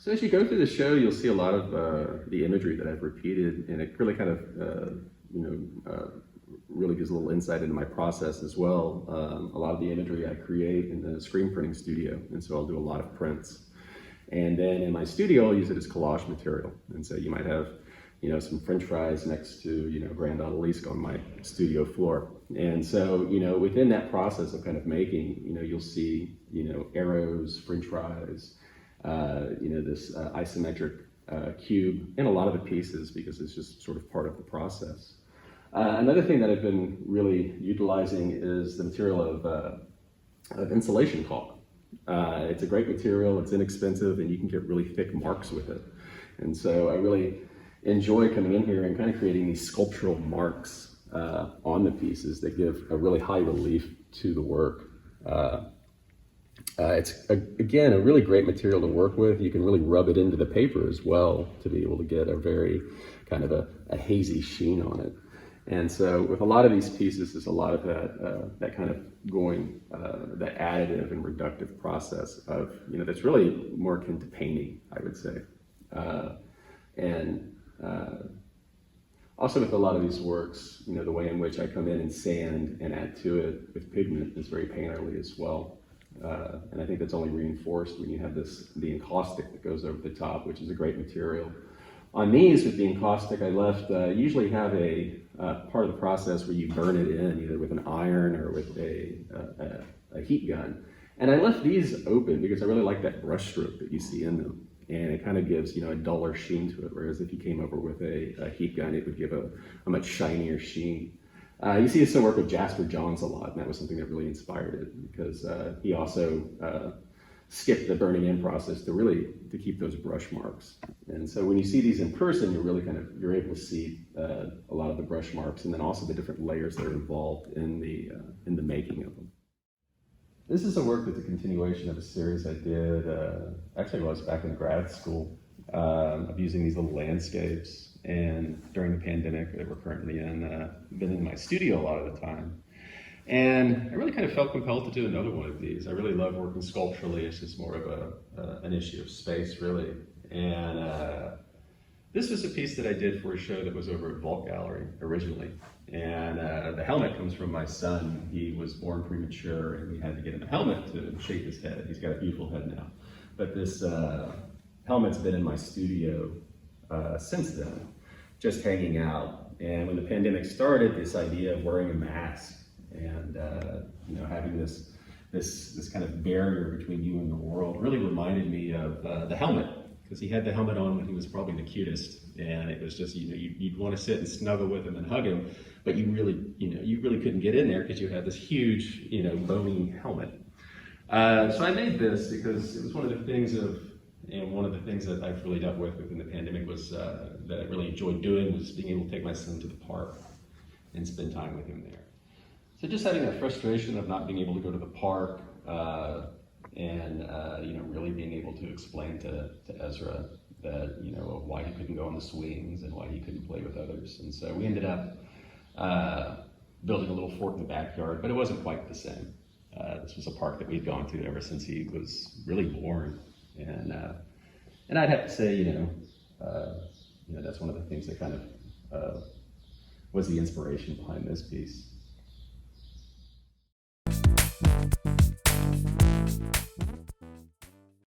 So as you go through the show, you'll see a lot of the imagery that I've repeated, and it really kind of, really gives a little insight into my process as well. A lot of the imagery I create in the screen printing studio, and so I'll do a lot of prints. And then in my studio, I'll use it as collage material. And so you might have, some French fries next to, Grand Odalisque on my studio floor. And so, within that process of kind of making, you'll see, arrows, French fries, this isometric cube in a lot of the pieces because it's just sort of part of the process. Another thing that I've been really utilizing is the material of insulation caulk. It's a great material, it's inexpensive, and you can get really thick marks with it. And so I really enjoy coming in here and kind of creating these sculptural marks on the pieces that give a really high relief to the work. It's, again, a really great material to work with. You can really rub it into the paper as well to be able to get a very kind of a hazy sheen on it. And so with a lot of these pieces, there's a lot of that kind of going, that additive and reductive process of, that's really more akin to painting, I would say. Also with a lot of these works, the way in which I come in and sand and add to it with pigment is very painterly as well. And I think that's only reinforced when you have the encaustic that goes over the top, which is a great material. On these, with the encaustic, I left, usually have a part of the process where you burn it in, either with an iron or with a heat gun. And I left these open because I really like that brush stroke that you see in them. And it kind of gives, a duller sheen to it, whereas if you came over with a heat gun, it would give a much shinier sheen. You see this in work with Jasper Johns a lot, and that was something that really inspired it because he also skipped the burning in process to keep those brush marks. And so when you see these in person, you're able to see a lot of the brush marks and then also the different layers that are involved in the making of them. This is a work that's a continuation of a series I did, actually I was back in grad school, of using these little landscapes. And during the pandemic that we're currently in, been in my studio a lot of the time. And I really kind of felt compelled to do another one of these. I really love working sculpturally. It's just more of an issue of space, really. And this was a piece that I did for a show that was over at Vault Gallery originally. And the helmet comes from my son. He was born premature, and we had to get him a helmet to shape his head. He's got a beautiful head now. But this helmet's been in my studio since then, just hanging out. And when the pandemic started, this idea of wearing a mask and having this kind of barrier between you and the world really reminded me of the helmet, because he had the helmet on when he was probably the cutest, and it was just you'd want to sit and snuggle with him and hug him, but you really couldn't get in there because you had this huge bony helmet. So I made this because it was one of the things that I've really dealt with within the pandemic was that I really enjoyed doing was being able to take my son to the park and spend time with him there. So just having that frustration of not being able to go to the park and really being able to explain to Ezra that why he couldn't go on the swings and why he couldn't play with others. And so we ended up building a little fort in the backyard, but it wasn't quite the same. This was a park that we'd gone to ever since he was really born. And I'd have to say, that's one of the things that kind of was the inspiration behind this piece.